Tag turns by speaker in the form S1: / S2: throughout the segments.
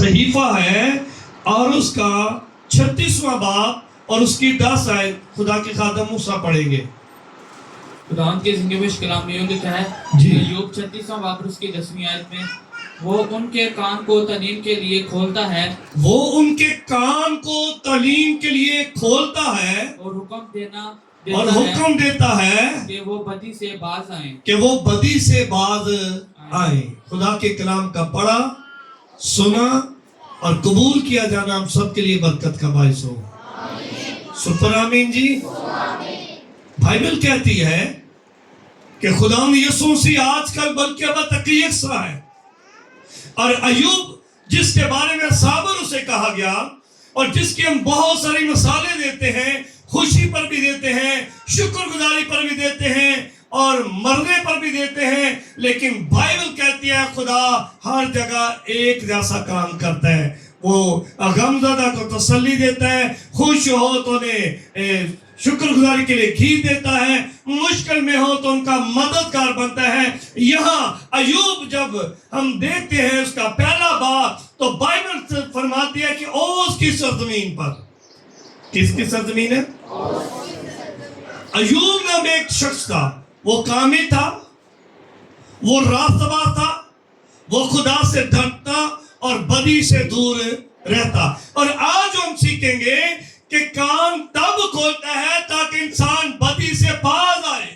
S1: صحیفہ ہے اور اس کا 36واں باب اور اس کی 10 آیت خدا کے خادم موسیٰ پڑھیں گے.
S2: خداوند کے زندگی میں کلام میں لکھا ہے
S1: جی.
S2: ایوب 36واں باب اور اس کی 10ویں آیت میں وہ ان کے کان کو تعلیم کے لیے کھولتا ہے،
S1: وہ ان کے کان کو تعلیم کے لیے کھولتا ہے
S2: اور
S1: حکم دیتا ہے
S2: کہ وہ بدی سے باز آئیں.
S1: کہ وہ بدی سے باز آئیں. خدا کے کلام کا پڑھا، سنا اور قبول کیا جانا ہم سب کے لیے برکت کا باعث ہو. سپر آمین جی. بائبل کہتی ہے کہ خدا یسوع مسیح آج کل بلکہ اب تک یکساں ہے. اور ایوب جس کے بارے میں صابر اسے کہا گیا اور جس کی ہم بہت ساری مثالیں دیتے ہیں، خوشی پر بھی دیتے ہیں، شکر گزاری پر بھی دیتے ہیں اور مرنے پر بھی دیتے ہیں، لیکن بائبل کہتی ہے خدا ہر جگہ ایک جیسا کام کرتا ہے. وہ غمزدہ کو تسلی دیتا ہے، خوش ہو تو انہیں شکر گزاری کے لیے گھی دیتا ہے، مشکل میں ہو تو ان کا مددگار بنتا ہے. یہاں ایوب جب ہم دیکھتے ہیں اس کا پہلا باب تو بائبل فرماتی ہے کہ اوز کی سرزمین پر. کس کی سرزمین ہے؟ ایوب نام ایک شخص تھا، وہ کامل تھا، وہ راستہ باز تھا، وہ خدا سے ڈرتا اور بدی سے دور رہتا. اور آج ہم سیکھیں گے کہ کان تب کھولتا ہے تاکہ انسان بدی سے باز آئے.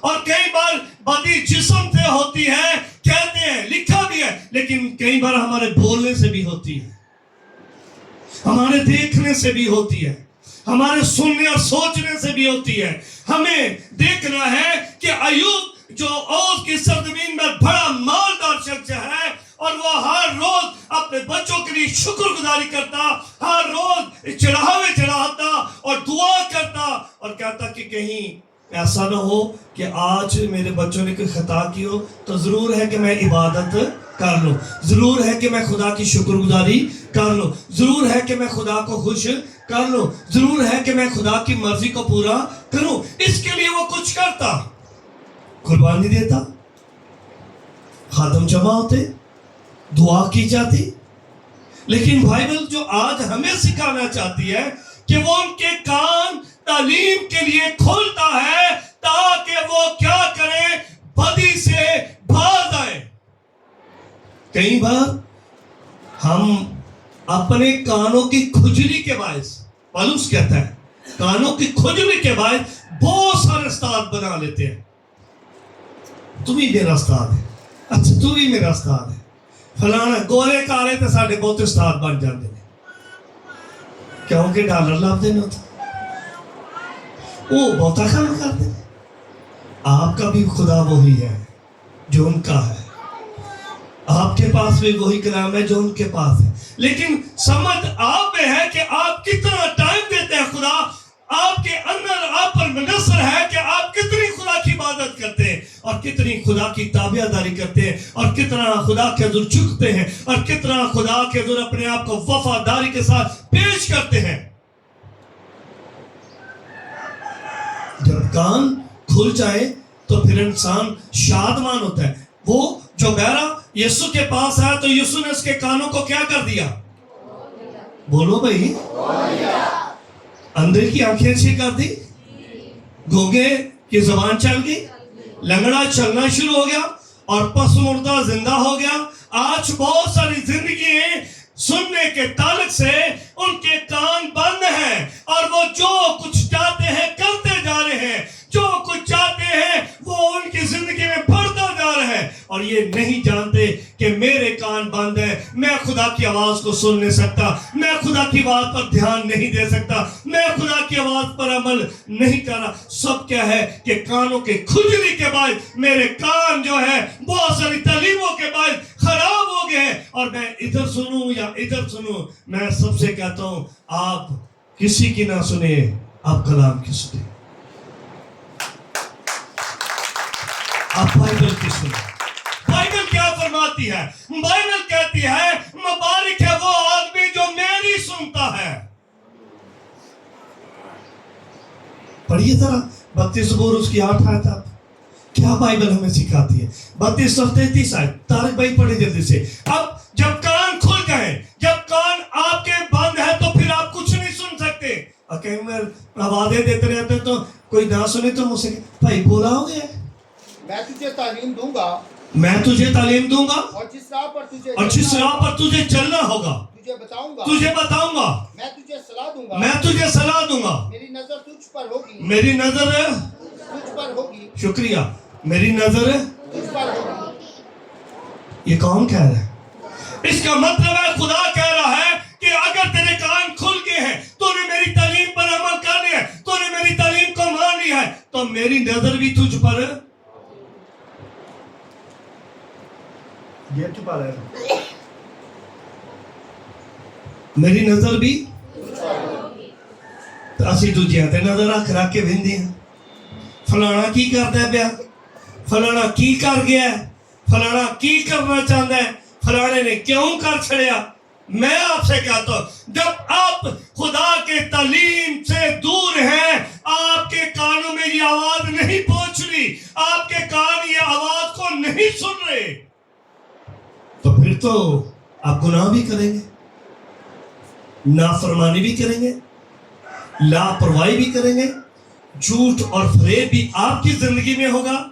S1: اور کئی بار بدی جسم سے ہوتی ہے، کہتے ہیں، لکھا بھی ہے، لیکن کئی بار ہمارے بولنے سے بھی ہوتی ہے، ہمارے دیکھنے سے بھی ہوتی ہے، ہمارے سننے اور سوچنے سے بھی ہوتی ہے. ہمیں دیکھنا ہے کہ ایوب جو اوز کی سرزمین میں بڑا مالدار شخص ہے اور وہ ہر روز اپنے بچوں کے لیے شکر گزاری کرتا، ہر روز چڑھاوے چڑھاتا اور دعا کرتا اور کہتا کہ کہیں ایسا نہ ہو کہ آج میرے بچوں نے کوئی خطا کی ہو تو ضرور ہے کہ میں عبادت کر لوں، ضرور ہے کہ میں خدا کی شکر گزاری کر لوں، ضرور ہے کہ میں خدا کو خوش کر لوں، ضرور ہے کہ میں خدا کی مرضی کو پورا کروں. اس کے لیے وہ کچھ کرتا، قربانی دیتا، خادم جمع ہوتے، دعا کی جاتی. لیکن بائبل جو آج ہمیں سکھانا چاہتی ہے کہ وہ ان کے کان تعلیم کے لیے کھولتا ہے تاکہ وہ کیا کریں؟ بدی سے باز آئے. کئی بار ہم اپنے کانوں کی کھجلی کے باعث، پالوس کہتا ہے کانوں کی کھجلی کے باعث بہت سارے استاد بنا لیتے ہیں. تم ہی میرا استاد ہے، اچھا تو ہی میرا استاد ہے، فلانا گورے کالے تے ساڈے بہت استاد بن جاندے ہیں کیونکہ ڈالر لابدے نہیں ہوتا، وہ بہتا کام کرتے ہیں. آپ کا بھی خدا وہی ہے جو ان کا ہے، آپ کے پاس بھی وہی کلام ہے جو ان کے پاس ہے. لیکن سمجھ آپ میں ہے کہ آپ کتنا ٹائم دیتے ہیں. خدا آپ کے اندر آپ پر منحصر ہے کہ آپ کتنی خدا کی عبادت کرتے ہیں اور کتنی خدا کی تابعداری کرتے ہیں اور کتنا خدا کے حضور جھکتے ہیں اور کتنا خدا کے حضور اپنے آپ کو وفاداری کے ساتھ پیش کرتے ہیں. جب کان کھل جائے تو پھر انسان شادمان ہوتا ہے. وہ جو بہرا یسوع کے پاس آیا تو یسوع نے اس کے کانوں کو کیا کر دیا؟ بولو بھائی، اندر کی آنکھیں اچھی کر دی، گونگے کی زبان چل گئی، لنگڑا چلنا شروع ہو گیا اور پس مردہ زندہ ہو گیا. آج بہت ساری زندگی ہیں سننے کے تعلق سے ان کے کان بند ہیں اور وہ جو کچھ چاہتے ہیں کرتے جا رہے ہیں، جو کچھ چاہتے ہیں وہ ان کی زندگی میں بڑھتا جا رہا ہے اور یہ نہیں جانتے کہ میرے کان بند ہیں، میں خدا کی آواز کو سن نہیں سکتا، میں خدا کی بات پر دھیان نہیں دے سکتا، میں خدا کی آواز پر عمل نہیں کر رہا. سب کیا ہے کہ کانوں کے کھجلی کے باعث میرے کان جو ہے بہت ساری تعلیموں کے باعث خراب ہو گئے ہیں اور میں ادھر سنوں یا ادھر سنوں. میں سب سے کہتا ہوں آپ کسی کی نہ سنیں، آپ کلام کی سنیں، آپ بائبل کی سنیں. بائبل کیا فرماتی ہے؟ بائبل کہتی ہے مبارک ہے وہ آدمی جو میری سنتا ہے. پڑھیے ذرا 32 زبور اس کی 8 آیت. کیا بائبل ہمیں سکھاتی ہے؟ 32 اور 33 آیت. طارق بھائی پڑھے جلدی سے. اب جب کان کھل گئے आवाजें देते रहते हैं, तो कोई ना सुने तो मुझसे भाई बोला हो गया,
S3: मैं तुझे तालीम दूंगा
S1: मैं तुझे तालीम दूंगा
S3: और जिस राह पर तुझे
S1: और जिस
S3: चलना
S1: राह पर तुझे चलना होगा
S3: तुझे बताऊंगा,
S1: तुझे बताऊंगा,
S3: मैं तुझे सलाह दूंगा,
S1: मैं तुझे सलाह दूंगा।
S3: मेरी नजर तुझ पर होगी,
S1: मेरी नजर,
S3: तुझ पर होगी,
S1: शुक्रिया, मेरी नजर
S3: तुझ पर होगी।
S1: ये कौन कह रहा है? इसका मतलब है खुदा कह रहा है कि अगर तेरे कान खुल गए हैं, तूने मेरी तालीम पर अमल कर लिया है, तूने मेरी तालीम को मान लिया है, तो मेरी नजर भी तुझ पर ये छुपा रहा है, मेरी नजर भी तो ਅਸੀਂ ਦੂਜਿਆਂ ਤੇ ਨਜ਼ਰ ਰੱਖ ਕੇ ਵਿੰਦੇ ਹਾਂ। ਫਲਾਣਾ ਕੀ ਕਰਦਾ ਪਿਆ, ਫਲਾਣਾ ਕੀ ਕਰ ਗਿਆ, फलाना की करना चाहता है, फलाने ने क्यों कर छड़िया। मैं आपसे कहता हूं, जब आप खुदा के तालीम से दूर हैं, आपके कानों में ये आवाज नहीं पहुंच रही, आपके कान ये आवाज को नहीं सुन रहे, तो फिर तो आप गुनाह भी करेंगे, नाफरमानी भी करेंगे, लापरवाही भी करेंगे, झूठ और फरेब भी आपकी जिंदगी में होगा।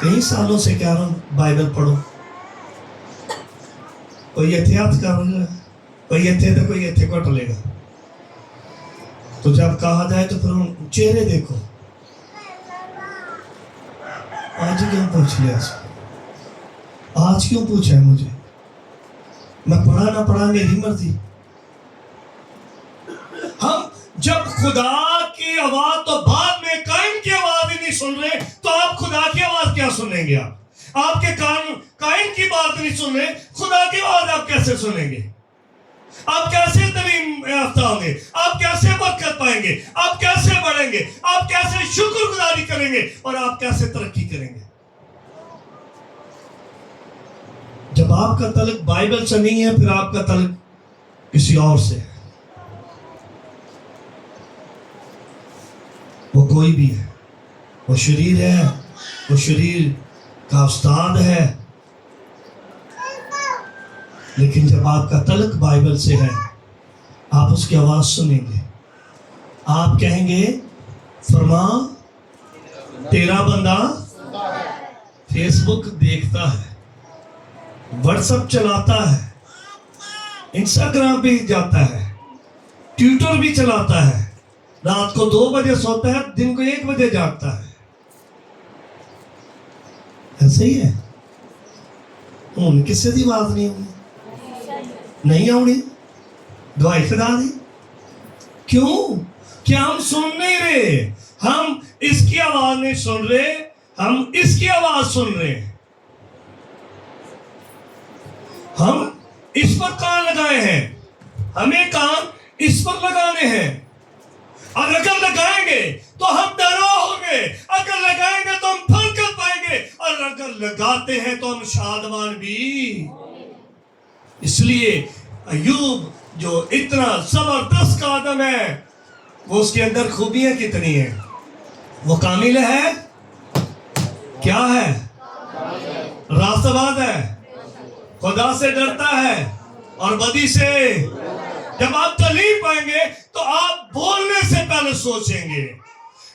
S1: कई सालों से कह रहा हूं बाइबल पढ़ो, कोई एहतियात कर रहा है, कोई इतने तो कोई इतने घट लेगा, तो जब कहा जाए तो फिर चेहरे देखो। आज क्यों पूछ लिया, आज क्यों पूछा है मुझे, मैं पढ़ा ना पढ़ा मेरी मर्जी। हम जब खुदा की आवाज, तो बाद में कायम की आवाज ही नहीं सुन रहे, तो आप खुदा की आवाज क्या सुनेंगे? आपके कान कायम की बात नहीं सुन रहे, खुदा की आवाज आप कैसे सुनेंगे? आप कैसे तालीम याफ्ता होंगे? आप कैसे बरकत पाएंगे? आप कैसे बढ़ेंगे? आप कैसे शुक्रगुजारी करेंगे? और आप कैसे तरक्की करेंगे? जब आपका तल्लुक बाइबल से नहीं है, फिर आपका तल्लुक किसी और से है, वो कोई भी है, वो शरीर है, वो शरीर का उस्ताद है, लेकिन जब आपका तल्लुक बाइबल से है, आप उसकी आवाज सुनेंगे, आप कहेंगे फरमा तेरा बंदा फेसबुक देखता है, व्हाट्सएप चलाता है, इंस्टाग्राम पे जाता है, ट्विटर भी चलाता है, रात को 2 बजे सोता है, दिन को 1 बजे जागता है, ऐसे ही है। ਹੁਣ ਕਿਸੇ ਦੀ आवाज नहीं आनी, नहीं आनी, दवाई खुदा दी। क्यों? क्या हम सुन नहीं रहे? हम इसकी आवाज नहीं सुन रहे, हम इसकी आवाज सुन रहे हैं। हम इस पर कान लगाए हैं, हमें कान इस पर लगाने हैं, और अगर लगाएंगे तो हम डरा होंगे, अगर लगाएंगे तो हम बरकत पाएंगे, और अगर लगाते हैं तो हम शादमान भी। इसलिए अय्यूब जो इतना जबरदस्त का आदम है, वो उसके अंदर खूबियां कितनी है, वो कामिल है, क्या है, रास्तबाज है, खुदा से डरता है और बदी से। जब आप तालीम पाएंगे तो आप बोलने से पहले सोचेंगे।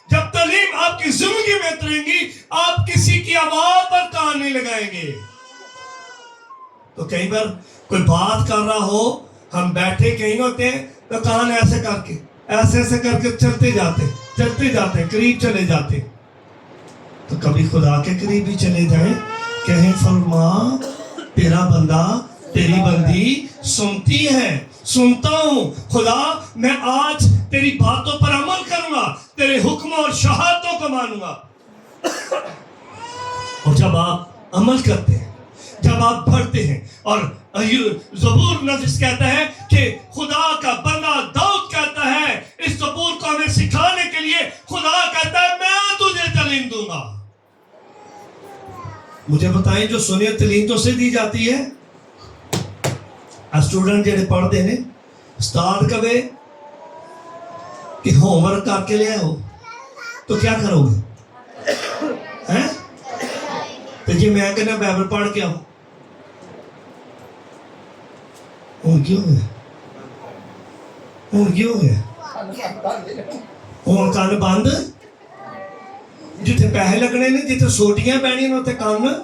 S1: जब तालीम आपकी जिंदगी में उतरेंगी, आप किसी की आवाज पर कान नहीं लगाएंगे। तो कई बार कोई बात कर रहा हो, हम बैठे कहीं होते हैं, तो कान ऐसे करके ऐसे ऐसे करके चलते जाते करीब चले जाते। तो कभी खुदा के करीब भी चले जाए, कहें फरमा तेरा बंदा तेरी बंदी सुनती है, सुनता हूं खुदा, मैं आज तेरी बातों पर अमल करूंगा, तेरे हुक्म और शहादतों को मानूंगा। और जब आप अमल करते हैं, जब आप बढ़ते हैं, और ज़बूर नफिस कहता है कि खुदा का बंदा दाऊद कहता है, इस ज़बूर को हमें सिखाने के लिए खुदा कहता है मैं तुझे तालीम दूंगा। मुझे बताएं, जो सुनिए तालीम तो से दी जाती है, स्टूडेंट जेडे पढ़ते ने उस्ताद कहे कि होमवर्क करके ले आओ, तो क्या करोगे हैं? तो जी मैं कहना बाइबल पढ़ के आओ, क्यों है? क्यों है? ਹੁਣ ਕੰਨ ਬੰਦ, ਜਿੱਥੇ ਪੈਸੇ ਲੱਗਣੇ ਨੇ, ਜਿੱਥੇ ਸੋਟੀਆਂ ਪੈਣੀਆਂ ਨੇ, ਉੱਥੇ ਕੰਨ।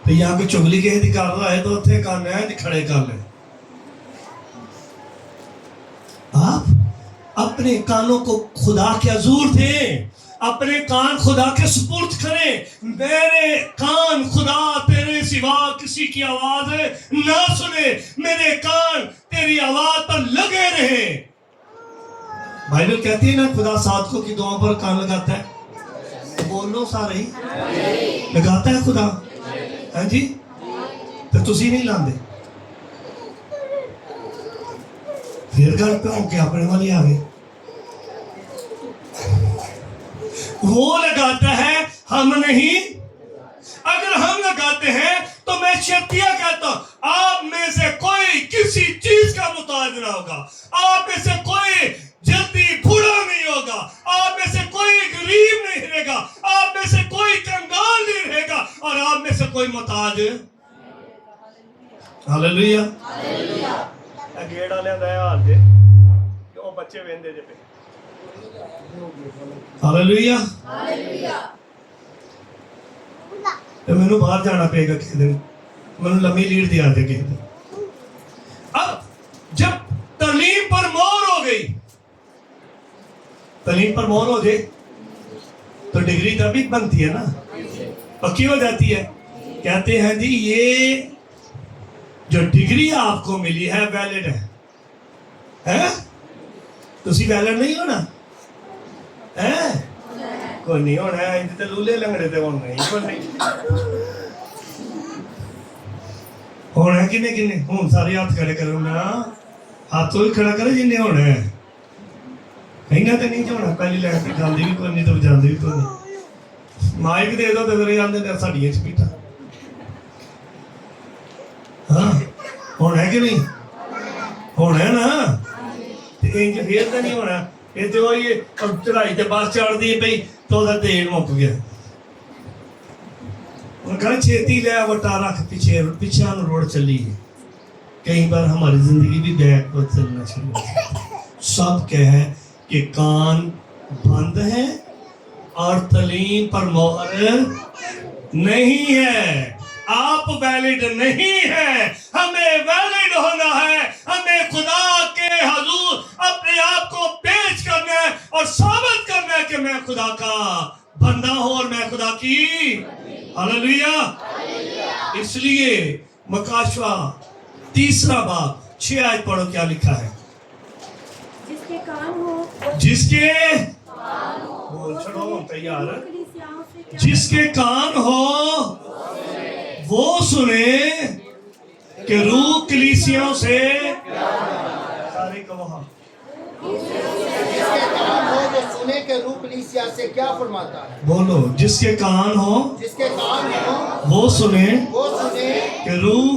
S1: ਤੇ ਜਾਂ ਕੋਈ ਚੁਗਲੀ ਕਿਸੇ ਦੀ ਕਰ रहा है तो ਉੱਥੇ ਕੰਨ ਹੈ ਖੜੇ ਕਰ ਲੈ। आप अपने कानों को खुदा के हजूर दें, अपने कान खुदा के सुपुर्द करें। मेरे कान खुदा तेरे सिवा किसी की आवाज ना सुने, मेरे कान तेरी आवाज पर लगे रहे। बाइबल कहती है ना, खुदा साधकों की दुआ पर कान लगाता है। बोलो सारे ही लगाता है खुदा, हाँ जी। तो तुसी नहीं लांदे, फिर घर पे होके अपने वाले आ गए। वो लगाता है, हम नहीं। अगर हम लगाते हैं तो मैं शर्तिया कहता हूं, आप में से कोई किसी चीज का मुताज ना होगा, आप में से कोई जल्दी बूढ़ा नहीं होगा, आप में से कोई गरीब नहीं रहेगा, आप में से कोई कंगाल नहीं रहेगा, और आप में से कोई मुताज। Hallelujah, hallelujah. गेड़ वाले दा हाल जे कि ਉਹ ਬੱਚੇ ਵੇਂਦੇ ਜੇ ਪਏ। Hallelujah, hallelujah. ਤੇ ਮੈਨੂੰ ਬਾਹਰ ਜਾਣਾ ਪਏਗਾ ਕਿਸੇ ਦਿਨ, ਮੈਨੂੰ ਲੰਮੀ ਲੀਡ ਦਿਆ ਦੇ ਕਿਸੇ दिन। अब जब तालीम पर मोहर हो गई, तालीम पर मोहर हो जाए तो डिग्री तभी बनती है ना, पक्की हो जाती है। कहते हैं जी ये जो डिग्री आपको मिली है वैलिड है? तुसी वैलिड नहीं होना है? कोई नहीं होना है, इनते लूले लंगड़े ते होना नहीं, कोई नहीं होना है। किने किने हुन सारे हाथ खड़े करो ना, हाथ तो ही खड़ा करे जिन्ने होना है। इन्ना ते नहीं होना, पहली लाइन पे गांधी भी कोई नहीं तो बजांदी भी कोई नहीं। माइक दे दो तो फिर आंदे ने साडियां स्पीटां। हाँ होना है कि नहीं? होना है ना, ते इंज फिर तो नहीं होना। ये तो ये चढ़ाई ते बस चढ़दी पई तो ओदा तेल मुक गया। उनका छेती ले वटा रख पीछे पीछे रोड चली है। कई बार हमारी जिंदगी भी बैक पर चलना शुरू हो जाती है। सब क्या है कि कान बंद है और तालीम पर मोहर नहीं है। आप वैलिड नहीं है, हमें वैलिड होना है। हमें खुदा के हुजूर अपने आप को पेश करना है और साबित करना है कि मैं खुदा का बंदा हूं और मैं खुदा की। हालेलुया। इसलिए मकाशवा 3 बाब 6 आयत पढ़ो, क्या लिखा है?
S4: जिसके कान हो,
S1: जिसके बोल छोड़ो तैयार, जिसके कान हो वो सुने कि रूह कलीसियाओं से सारे कहो।
S3: जिसके कान हो वो सुने के रूह कलीसिया से क्या फरमाता है।
S1: बोलो, जिसके कान हो
S3: जिसके कान हो
S1: वो सुने
S3: कि
S1: कि रूह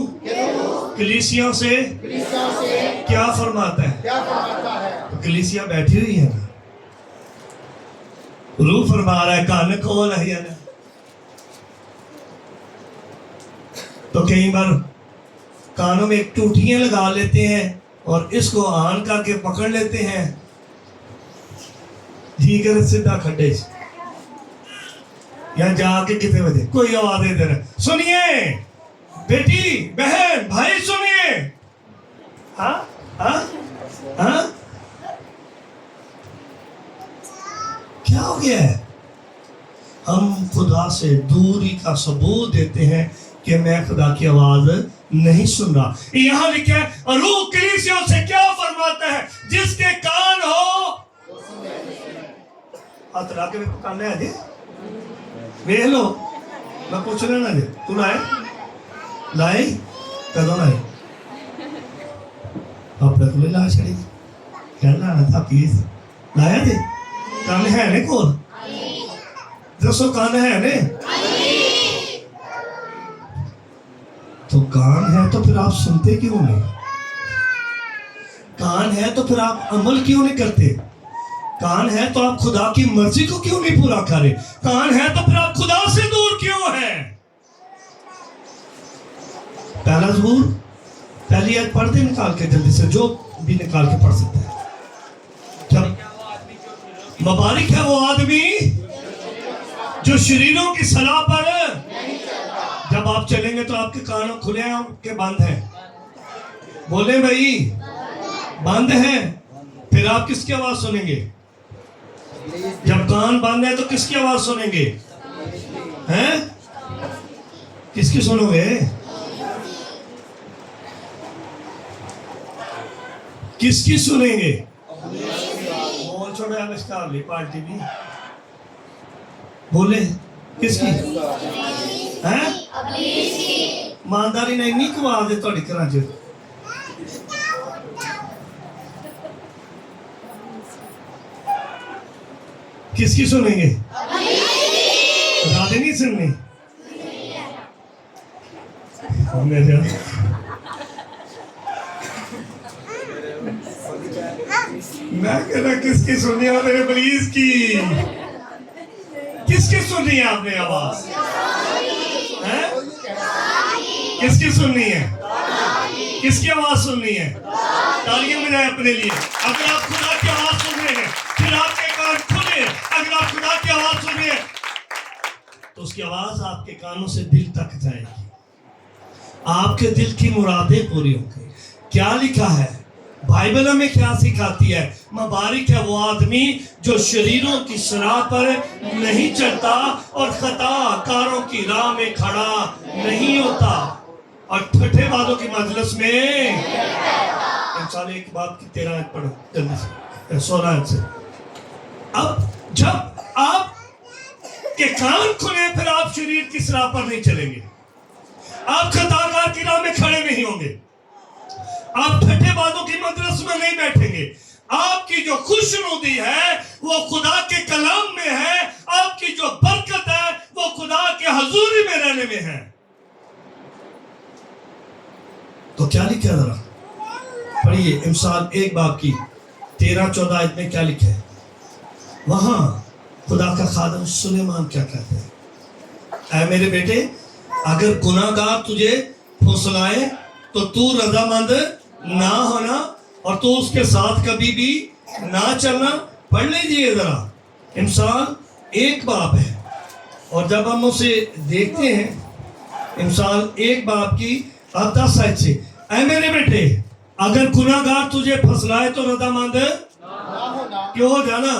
S1: कलीसियाओं से
S3: कलीसिया से
S1: क्या फरमाता है।
S3: क्या फरमाता है।
S1: तो कलीसिया बैठी हुई है ना, रूह फरमा रहा है, कान खोल है ना। तो कई बार कानों में एक टूटियां लगा लेते हैं और इसको आन करके पकड़ लेते हैं, जी कर सीधा खड्डे या जाके कितने बजे कोई आवाज दे रहा, सुनिए बेटी बहन भाई सुनिए। हाँ हाँ हाँ क्या हो गया है? हम खुदा से दूरी का सबूत देते हैं कि मैं खुदा की आवाज नहीं सुन रहा। यहां लिखा है रूह कलीसियाओं से क्या फरमाता है, जिसके कान हो। हाथ ला के कान ले आजे वेख लो, मैं पूछ लेना जे तू लाए लाए कदों लाए अपने को ला छड़ी क्या लाना था पीस लाया जे कान है ने कोल दसो कान है ने। तो कान है तो फिर आप सुनते क्यों नहीं? कान है तो फिर आप अमल क्यों नहीं करते? कान है तो आप खुदा की मर्जी को क्यों नहीं पूरा करें? कान है तो फिर आप खुदा से दूर क्यों हैं? पहला ज़बूर पहली आयत पढ़ते निकाल के जल्दी से, जो भी निकाल के पढ़ सकता है। जब मुबारक है वो आदमी जो शरीरों की सलाह पर, जब आप चलेंगे तो आपके कान खुले हैं के बंद हैं? बोले भाई, बंद हैं। फिर आप किसकी आवाज सुनेंगे? जब कान बंद है तो किसकी आवाज सुनेंगे? हैं? किसकी सुनोगे? किसकी सुनेंगे? बोल छोड़े आविष्कार ली पार्टी भी बोले किसकी? हैं? ईमानदारी नहीं नहीं कवा दे थोड़ी घरां च। किसकी सुनेंगे? राधे नहीं सुननी मेरे मैं कह रहा किसकी सुनी आपने? प्लीज की किसकी सुननी है आपने आवाज? हैं? किसकी सुननी है? किसकी आवाज सुननी है? तालियां बजाएं अपने लिए। अगर आप खुदा की आवाज सुन रहे हैं फिर आपके कान खुले। अगर आप खुदा की आवाज सुन रहे हैं तो उसकी आवाज आपके कानों से दिल तक जाएगी, आपके दिल की मुरादें पूरी होंगी। क्या लिखा है बाइबल हमें? क्या सिखाती है? मुबारक है वो आदमी जो शरीरों की सलाह पर नहीं चलता और खता कारों की राह में खड़ा नहीं होता और ठठेबाजों की मजलिस में। इंसान एक बात की 13 पढ़ो जल्दी से, 16 से। अब जब आप के कान खुले फिर आप शरीर की सलाह पर नहीं चलेंगे, आप खताकार की राह में खड़े नहीं होंगे, आप ठठेबाजों की मजलिस में नहीं बैठेंगे। आपकी जो खुशनुदी है वो खुदा के कलाम में है, आपकी जो बरकत है वो खुदा के हजूरी में रहने में है। तो क्या लिखा जरा पढ़िए इमसाल 1 बाब की 13-14 आयत में क्या लिखा है? वहां खुदा का खादम सुलेमान क्या कहते हैं? ऐ मेरे बेटे, अगर गुनाहगार तुझे फुसलाए तो तू रजामंद ना होना और तू उसके साथ कभी भी ना चलना। पढ़ लीजिए जरा, इमसाल 1 बाब है और जब हम उसे देखते हैं इमसाल 1 बाब की 10 आयत से, ऐ मेरे बेटे अगर गुनाहगार तुझे फसलाए तो रजामंद क्यों हो जाना?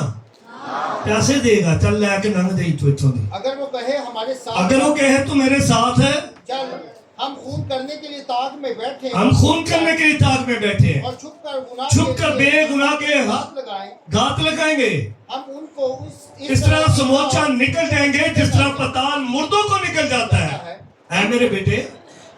S1: कैसे देगा? चल लेके नंग दे तो इथों दी।
S3: अगर वो कहे हमारे साथ,
S1: अगर वो कहे तू मेरे साथ है,
S3: चल हम खून करने के लिए ताक में बैठे,
S1: हम खून करने के लिए ताक में बैठे हैं
S3: और छुप कर
S1: बेगुनाह के घात लगाएंगे।
S3: हम उनको
S1: इस तरह समोचा निकल जाएंगे जिस तरह पताल मुर्दों को निकल जाता है। ऐ मेरे बेटे,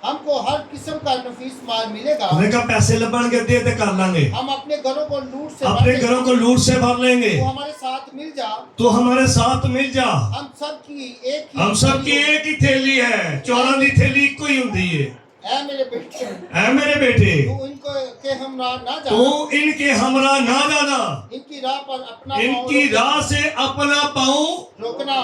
S3: हमको हर किस्म का नफीस माल मिलेगा।
S1: हमने कहा पैसे लबणगे दे दे कर लांगे,
S3: हम अपने घरों को लूट से
S1: अपने घरों को लूट से भर लेंगे।
S3: तो हमारे साथ मिल जा,
S1: तो हमारे साथ मिल जा।
S3: हम सब की
S1: एक ही थैली है, चौरां दी थैली इको ही हुंदी है।
S3: ऐ मेरे बेटे,
S1: ऐ मेरे बेटे
S3: तू इनको के हमरा ना जा,
S1: तू इनके हमरा ना जाना,
S3: इनकी राह पर अपना
S1: इनकी राह से अपना पाँव रोकना,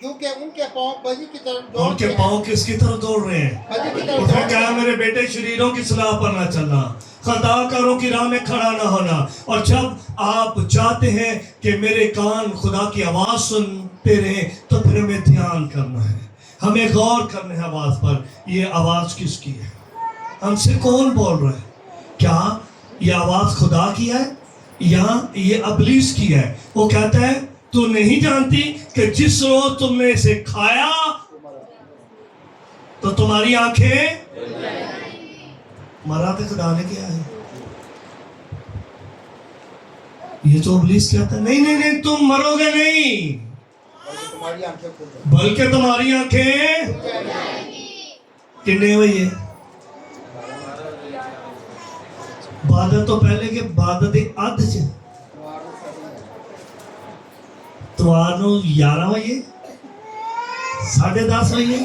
S3: क्योंकि उनके पाँव बदी की तरफ
S1: उनके पाँव किसकी तरफ दौड़ रहे हैं?
S3: बदी की तरफ
S1: उसने कहा मेरे बेटे शरीरों की सलाह पर ना चलना, खताकारों की राह में खड़ा ना होना। और जब आप चाहते हैं कि मेरे कान खुदा की आवाज सुनते रहे तो फिर हमें ध्यान करना है, हमें गौर करना है आवाज पर। ये आवाज किसकी है? हमसे कौन बोल रहा है? क्या ये आवाज खुदा की है या ये अबलीस की है? वो कहता है तू नहीं जानती कि जिस रोज तुमने इसे खाया तो तुम्हारी आंखें मरा तो खुदा ने किया है। ये तो अबलीस कहता है नहीं नहीं नहीं तुम मरोगे नहीं,
S3: तुम्हारी आंखें खुल जाएंगी,
S1: बल्कि तुम्हारी आंखें किन्ने हुई है? बादल तो पहले के बादल के अध च ਤੁਹਾਨੂੰ 11 ਵਜੇ 10:30 ਵਜੇ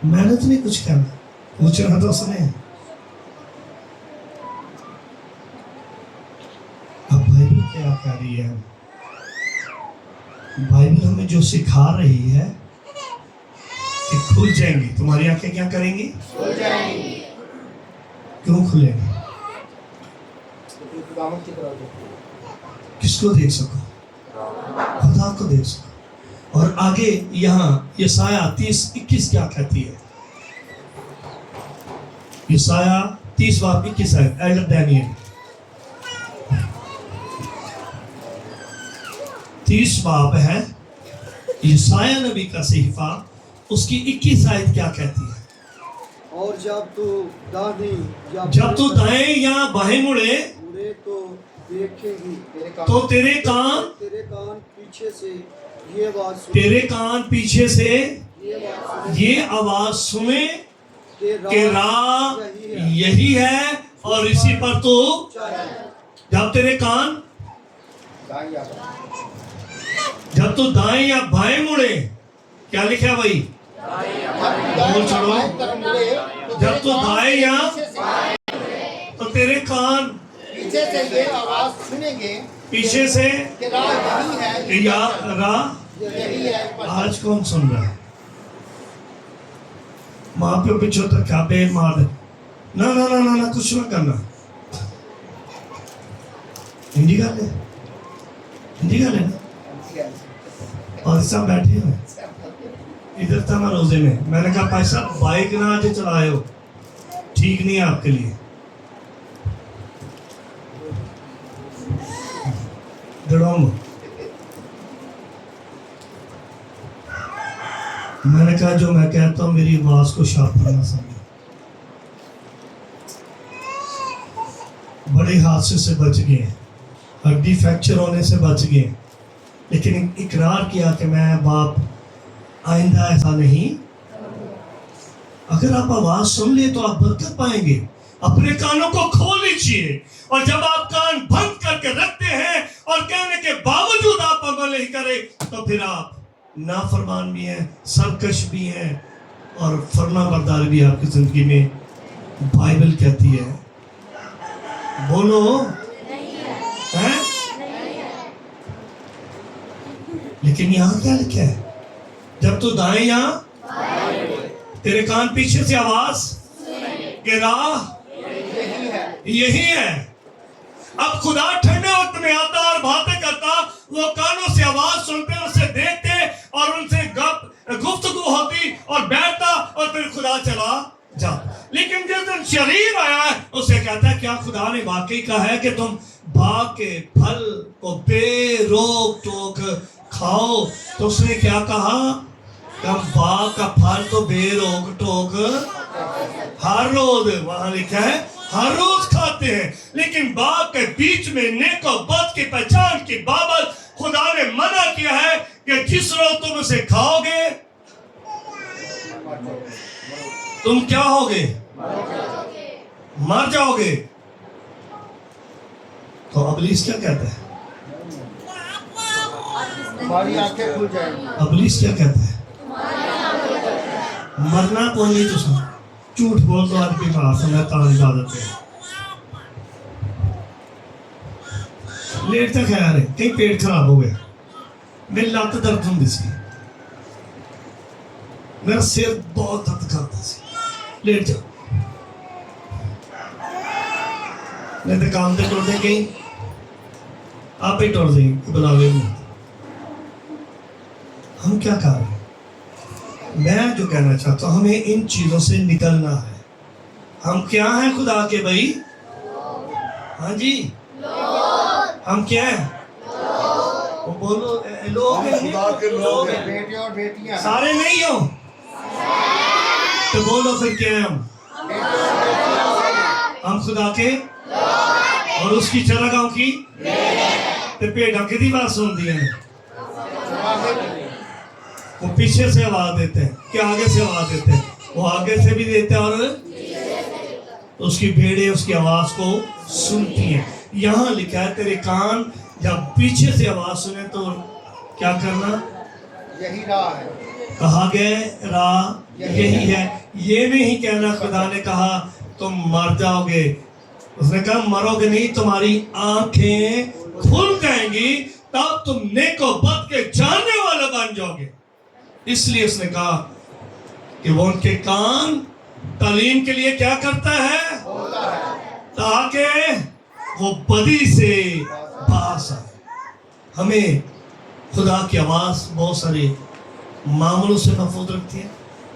S1: मेहनत नहीं कुछ करना, पूछना तो उसने। अब बाइबल क्या कर रही है? बाइबल हमें जो सिखा रही है कि खुल जाएंगी तुम्हारी आंखें, क्या करेंगी?
S3: खुल जाएंगी।
S1: क्यों खुलेंगे?
S3: खुदावंद की तरफ देखो।
S1: किसको देख सको? खुदा को देख सको। और आगे यहाँ यसाया 30:21 क्या कहती है? यसाया 30:21 है। एल्डर डैनियल 30 बाब है, यसाया नबी का सहीफा, उसकी 21 आयत क्या कहती है?
S5: और जब तू
S1: जब तू दाएं या बाएं मुड़े
S5: मुड़े तो देखेगी
S1: तो तेरे कान
S5: पीछे से ये आवाज सुने,
S1: तेरे कान पीछे से
S5: ये आवाज सुने
S1: ये आवाज सुने कि राह
S5: यही
S1: यही है और इसी पर तू
S5: है।
S1: जब तेरे कान
S3: दाएं या बाएं।
S1: जब तू दाएं या बाएं मुड़े, क्या लिखा है भाई? बोल चढ़ो।
S3: बाएं तरफ मुड़े, तो
S1: जब
S3: तेरे
S1: तू
S3: कान
S1: दाएं या
S3: पीछे
S1: तो तेरे कान
S3: से ये आवाज सुनेंगे
S1: पीछे से
S3: कि राह यही है,
S1: कि या राह
S3: यही है।
S1: आज कौन सुन रहा है? माँ पे पिछो तक क्या बेर मार दे, ना ना ना ना ना कुछ ना करना। हिंदी का ले, हिंदी का लेना। और सब बैठे हुए इधर था मैं रोजे में, मैंने कहा भाई साहब बाइक ना आज चलाए हो, ठीक नहीं है आपके लिए। दड़ोंग मैंने कहा जो मैं कहता हूँ मेरी आवाज को शार्प ना समझो। बड़े हादसे से बच गए, हड्डी फ्रैक्चर होने से बच गए, लेकिन इकरार किया कि मैं बाप आइंदा ऐसा नहीं। अगर आप आवाज सुन ले तो आप बरकत पाएंगे। अपने कानों को खोल लीजिए, और जब आप कान बंद करके रखते हैं और कहने के बावजूद आप अमल नहीं करें, तो फिर आप नाफरमान भी हैं, सरकश भी हैं, और फरमाबरदार भी आपकी जिंदगी में। बाइबल कहती है, बोलो हैं? लेकिन यहाँ क्या लिखा है? जब तू दाएं या तेरे कान पीछे से आवाज के राह यही है। अब खुदा ठंडे वक्त में आता और बातें करता, वो कानों से आवाज सुनते, उसे देखते और उनसे गुफ्तगू होती और बैठता और फिर खुदा चला जाता। लेकिन जिस दिन शरीर आया उसे कहता है क्या खुदा ने वाकई कहा है कि तुम बाग के फल को बेरोक टोक खाओ? तो उसने क्या कहा? बाग का फल तो बेरोक टोक हर रोज, वहां लिखा है हर रोज खाते हैं, लेकिन बाग के बीच में नेक और बद की पहचान की बाबत खुदा ने मना किया है कि जिस रोज तुम उसे खाओगे तुम क्या होगे? मर जाओगे। तो अबलीस क्या कहता है?
S3: हमारी आंखें खुल जाएंगी।
S1: अबलीस क्या कहता है? मरना कोई नहीं, तुम झूठ बोल दो आदमी माफ मैं तान इबादत है। लेट तक है यार, कहीं पेट खराब हो गया, मेरी लत दर्द होंदी सी, मेरा सिर बहुत दर्द करता सी। लेट जाओ, नहीं तो काम से टुरते कहीं आप ही टुर देंगे, बुलावे नहीं। हम क्या कर रहे हैं? मैं जो कहना चाहता हूं, हमें इन चीजों से निकलना है। हम क्या हैं खुदा के भाई? हाँ जी, हम क्या हैं? वो बोलो, लोग हैं,
S3: खुदा के
S1: लोग हैं,
S3: बेटे और बेटियां हैं।
S1: सारे नहीं हो तो बोलो फिर क्या है? हम खुदा के और उसकी चरागाहों की ते भेड़ां की बात सुनती हैं। वो पीछे से आवाज देते हैं कि आगे से आवाज देते हैं? वो आगे से भी देते हैं और उसकी भेड़ें उसकी आवाज को सुनती हैं। यहाँ लिखा है तेरे कान जब पीछे से आवाज सुने तो क्या करना?
S3: यही राह है।
S1: कहा गया राह यही है। ये नहीं कहना खुदा ने कहा तुम मर जाओगे, उसने कहा मरोगे नहीं, तुम्हारी आंखें खुल जाएंगी, तब तुम नेक और बद के जानने वाले बन जाओगे। इसलिए उसने कहा कि वो उनके कान तालीम के लिए क्या करता है? ताकि वो बदी से बास आए। हमें खुदा की आवाज़ बहुत सारे मामलों से महफूज रखती है,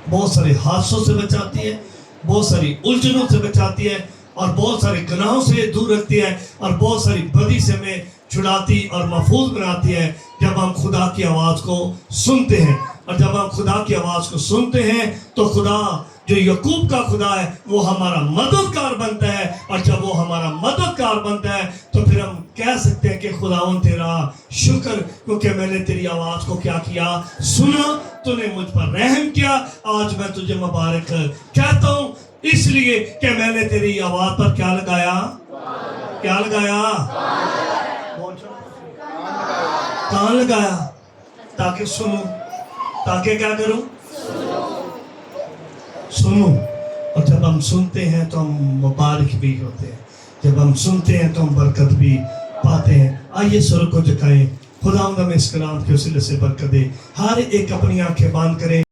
S1: बहुत सारे हादसों से बचाती है, बहुत सारी उलझनों से बचाती है, और बहुत सारे गुनाहों से दूर रखती है, और बहुत सारी बदी से हमें छुड़ाती और महफूज बनाती है जब हम खुदा की आवाज़ को सुनते हैं। और जब हम खुदा की आवाज़ को सुनते हैं तो खुदा जो यकूब का खुदा है वो हमारा मददगार बनता है, और जब वो हमारा मददगार बनता है तो फिर हम कह सकते हैं कि खुदावन तेरा शुक्र, क्योंकि मैंने तेरी आवाज़ को क्या किया, सुना, तूने मुझ पर रहम किया, आज मैं तुझे मुबारक कहता हूँ, इसलिए कि मैंने तेरी आवाज़ पर क्या लगाया, क्या लगाया, कान लगाया, ताकि सुनूं, ताकि क्या करूं, सुनो। और जब हम सुनते हैं तो हम मुबारक भी होते हैं, जब हम सुनते हैं तो हम बरकत भी पाते हैं। आइए सर को झुकाएं, खुदा हमें इस कलाम के वसीले से बरकत दे। हर एक अपनी आंखें बंद करें।